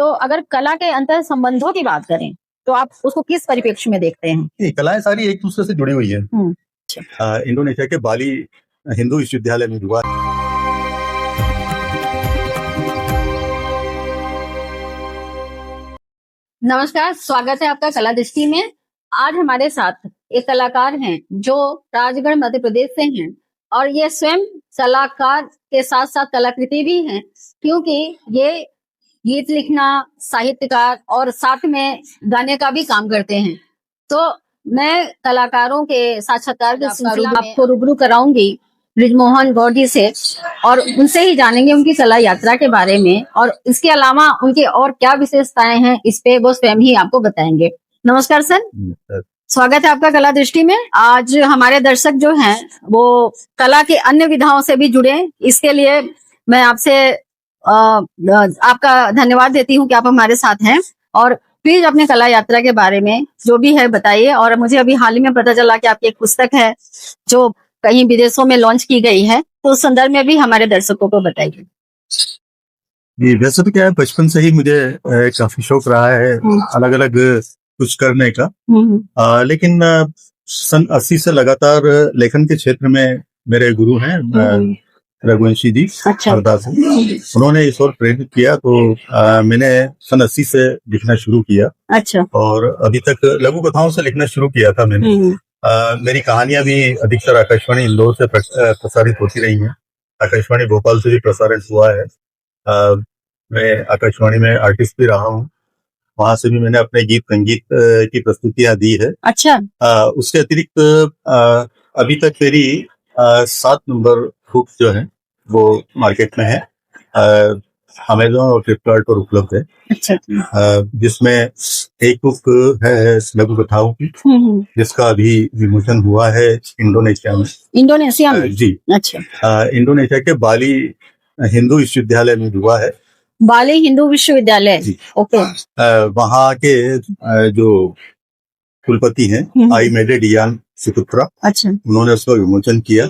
तो अगर कला के अंतर संबंधों की बात करें तो आप उसको किस परिप्रेक्ष्य में देखते हैं? ये कलाएं सारी एक दूसरे से जुड़ी हुई है। इंडोनेशिया के बाली हिंदू विश्वविद्यालय में हुआ। नमस्कार, स्वागत है आपका कला दृष्टि में। आज हमारे साथ एक कलाकार हैं जो राजगढ़ मध्य प्रदेश से हैं और ये स्वयं कलाकार के साथ साथ कलाकृति भी हैं, क्योंकि ये गीत लिखना, साहित्यकार और साथ में गाने का भी काम करते हैं। तो मैं कलाकारों के साक्षात्कार के सिलसिला में आपको रूबरू कराऊंगी बृजमोहन गौड़ जी से और उनसे ही जानेंगे उनकी कला यात्रा के बारे में, और इसके अलावा उनके और क्या विशेषताएं हैं इस पे वो स्वयं ही आपको बताएंगे। नमस्कार सर, स्वागत है आपका कला दृष्टि में। आज हमारे दर्शक जो हैं वो कला के अन्य विधाओं से भी जुड़े, इसके लिए मैं आपसे आपका धन्यवाद देती हूँ कि आप हमारे साथ हैं। और प्लीज अपने कला यात्रा के बारे में जो भी है बताइए। और मुझे अभी हाल ही में पता चला कि आपकी एक पुस्तक है जो कहीं विदेशों में लॉन्च की गई है, तो उस संदर्भ में भी हमारे दर्शकों को बताइए। वैसे तो क्या है, बचपन से ही मुझे काफी शौक रहा है अलग अलग कुछ करने का। लेकिन सन 80 से लगातार लेखन के क्षेत्र में मेरे गुरु हैं रघुवंशी जी हरदा से। उन्होंने इस ओर प्रेरित किया, तो मैंने सन 80 से लिखना शुरू किया। अच्छा। और अभी तक लघु कथाओं से लिखना शुरू किया था मैंने। मेरी कहानियां भी अधिकतर आकाशवाणी इंदौर से प्रसारित होती रही हैं। आकाशवाणी भोपाल से भी प्रसारित हुआ है। मैं आकाशवाणी में आर्टिस्ट भी रहा हूँ, वहां से भी मैंने अपने गीत संगीत की प्रस्तुतियां दी है। अच्छा। उसके अतिरिक्त अभी तक मेरी 7 नंबर बुक जो है वो मार्केट में है, अमेज़न और फ्लिपकार्ट पर उपलब्ध है। अच्छा। जिसमें एक बुक है लघु कथाओं की, जिसका अभी विमोचन हुआ है इंडोनेशिया में। इंडोनेशिया में? जी। अच्छा। इंडोनेशिया के बाली हिंदू विश्वविद्यालय में हुआ है। बाली हिंदू विश्वविद्यालय, ओके। वहाँ के जो कुलपति हैं आई मेडे डियान सुपुत्रा, अच्छा, उन्होंने उसका विमोचन किया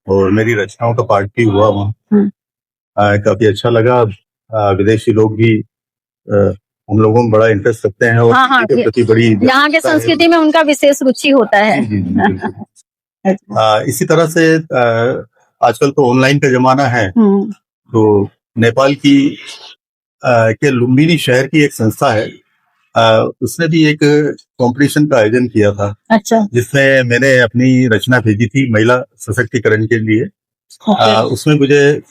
और मेरी रचनाओं का पाठ भी हुआ वहाँ। काफी अच्छा लगा। विदेशी लोग भी उन लोगों में बड़ा इंटरेस्ट रखते हैं और के प्रति बड़ी, यहाँ के संस्कृति में उनका विशेष रुचि होता है। इसी तरह से आजकल तो ऑनलाइन का जमाना है, तो नेपाल की के लुम्बिनी शहर की एक संस्था है, उसने भी एक कंपटीशन का आयोजन किया था। अच्छा। जिसमें मैंने अपनी रचना भेजी थी महिला सशक्तिकरण के लिए। उसमें मुझे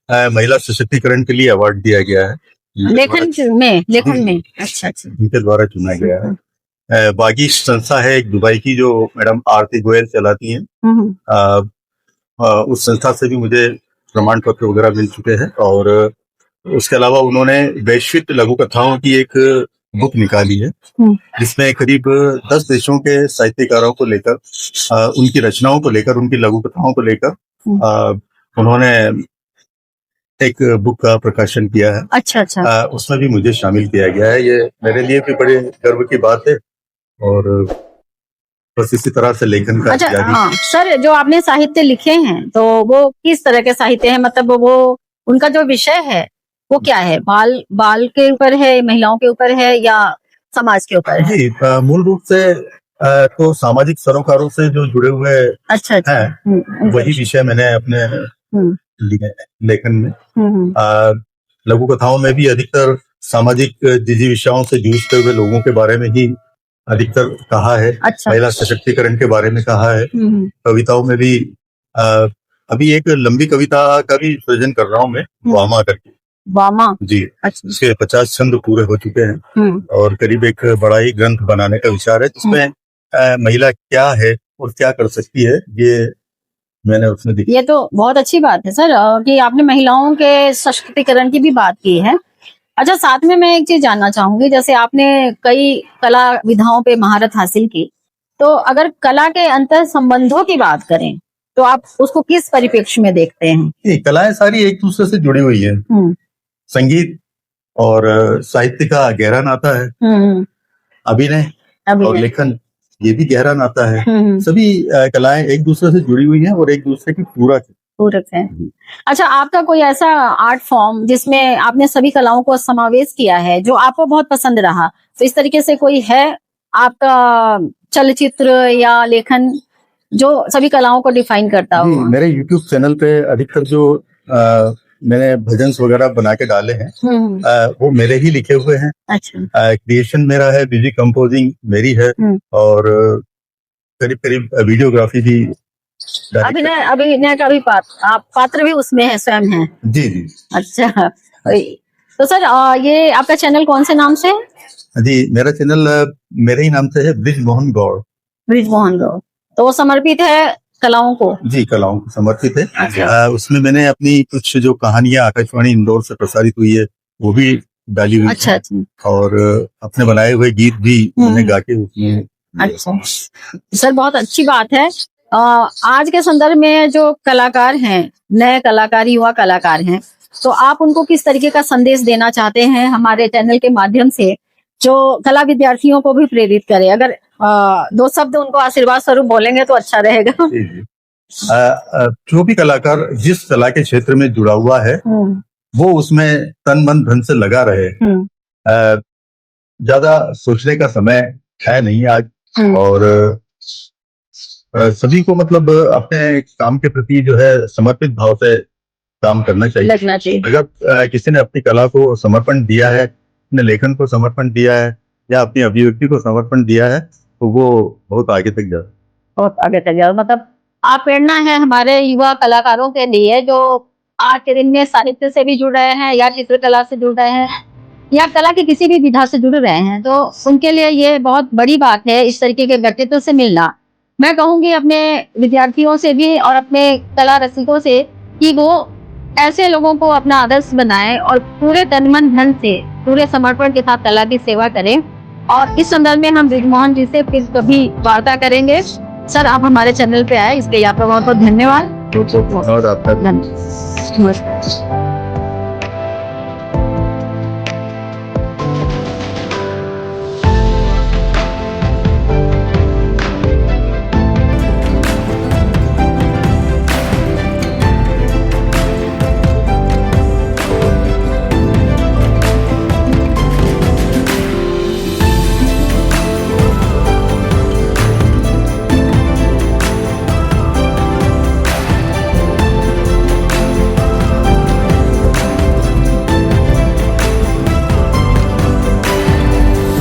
महिला सशक्तिकरण के लिए अवार्ड दिया गया है। लेखन में अच्छा। उनके द्वारा चुना गया है। बागी संस्था है एक दुबई की, जो मैडम आरती गोयल चलाती हैं। उस संस्था से भी मुझे प्रमाण पत्र वगैरह मिल चुके हैं। और उसके अलावा उन्होंने वैश्विक लघु कथाओं की एक बुक निकाली है, जिसमें करीब 10 देशों के साहित्यकारों को लेकर, उनकी रचनाओं को लेकर, उनकी लघु कथाओं को लेकर उन्होंने एक बुक का प्रकाशन किया है। अच्छा। उसमें भी मुझे शामिल किया गया है। ये मेरे लिए भी बड़े गर्व की बात है। और बस इसी तरह से लेखन का। अच्छा, हाँ सर, जो आपने साहित्य लिखे हैं तो वो किस तरह के साहित्य हैं? मतलब वो उनका जो विषय है वो क्या है? बाल के ऊपर है, महिलाओं के ऊपर है, या समाज के ऊपर है? जी, मूल रूप से तो सामाजिक सरोकारों से जो जुड़े हुए हैं, वही विषय मैंने अपने लेखन में। लघु कथाओं में भी अधिकतर सामाजिक विषयों से जूझते हुए लोगों के बारे में ही अधिकतर कहा है। अच्छा। महिला सशक्तिकरण के बारे में कहा है। कविताओं में भी अभी एक लंबी कविता का भी सृजन कर रहा हूँ मैं, वामा करके। वामा? जी। अच्छा। इसके 50 छंद पूरे हो चुके हैं और करीब एक बड़ा ही ग्रंथ बनाने का विचार है, जिसमें महिला क्या है और क्या कर सकती है, ये मैंने उसमें देखी। ये तो बहुत अच्छी बात है सर कि आपने महिलाओं के सशक्तिकरण की भी बात की है। अच्छा, साथ में मैं एक चीज जानना चाहूंगी, जैसे आपने कई कला विधाओं पे महारत हासिल की, तो अगर कला के अंतर संबंधों की बात करें तो आप उसको किस परिप्रेक्ष्य में देखते हैं? कलाएं सारी एक दूसरे से जुड़ी हुई है। संगीत और साहित्य का गहरा नाता है। अभिनय और लेखन, ये भी गहरा नाता है। सभी कलाएं एक दूसरे से जुड़ी हुई हैं और एक दूसरे की पूरक है। पूरक है। अच्छा, आपका कोई ऐसा आर्ट फॉर्म जिसमें आपने सभी कलाओं को समावेश किया है जो आपको बहुत पसंद रहा, तो इस तरीके से कोई है आपका चलचित्र या लेखन जो सभी कलाओं को डिफाइन करता हो? मेरे YouTube चैनल पे अधिकतर जो मैंने भजन्स वगैरह बना के डाले हैं वो मेरे ही लिखे हुए हैं। अच्छा। क्रिएशन मेरा है, म्यूजिक कंपोजिंग मेरी है और करीब करीब वीडियोग्राफी भी। अभिनय का भी आप पात्र भी उसमें है, स्वयं है? जी जी। अच्छा, तो सर ये आपका चैनल कौन से नाम से है? जी, मेरा चैनल मेरे ही नाम से है, ब्रिजमोहन गौड़। ब्रिजमोहन गौड़, तो वो समर्पित है कलाओं को? जी, कलाओं को समर्पित है। अच्छा। उसमें मैंने अपनी कुछ जो कहानियां आकाशवाणी इंदौर से प्रसारित हुई है वो भी डाली हुई। अच्छा अच्छा। और अपने बनाए हुए गीत भी मैंने गा के उसमें। अच्छा सर, बहुत अच्छी बात है। आज के संदर्भ में जो कलाकार हैं, नए कलाकार, युवा कलाकार हैं, तो आप उनको किस तरीके का संदेश देना चाहते हैं हमारे चैनल के माध्यम से, जो कला विद्यार्थियों को भी प्रेरित करे? अगर 2 शब्द उनको आशीर्वाद स्वरूप बोलेंगे तो अच्छा रहेगा। जो भी कलाकार जिस कला के क्षेत्र में जुड़ा हुआ है वो उसमें तन मन धन से लगा रहे। ज्यादा सोचने का समय है नहीं आज, और सभी को मतलब अपने काम के प्रति जो है समर्पित भाव से काम करना चाहिए, लगना चाहिए। अगर किसी ने अपनी कला को समर्पण दिया है, अपने लेखन को समर्पण दिया है या अपनी अभिव्यक्ति को समर्पण दिया है, तो वो बहुत आगे तक जाए। बहुत आगे तक जाए, मतलब आप प्रेरणा है हमारे युवा कलाकारों के लिए जो आज के दिन में साहित्य से भी जुड़ रहे हैं या चित्रकला से जुड़ रहे हैं या कला की किसी भी विधा से जुड़ रहे हैं, तो उनके लिए ये बहुत बड़ी बात है इस तरीके के व्यक्तित्व से मिलना। मैं कहूंगी अपने विद्यार्थियों से भी और अपने कला रसिकों से कि वो ऐसे लोगों को अपना आदर्श बनाएं और पूरे तन मन धन से, पूरे समर्पण के साथ कला की सेवा करें। और इस संदर्भ में हम ब्रिजमोहन जी से फिर कभी वार्ता करेंगे। सर, आप हमारे चैनल पे आए, इसके लिए आपका बहुत बहुत धन्यवाद। और आपका धन्यवाद।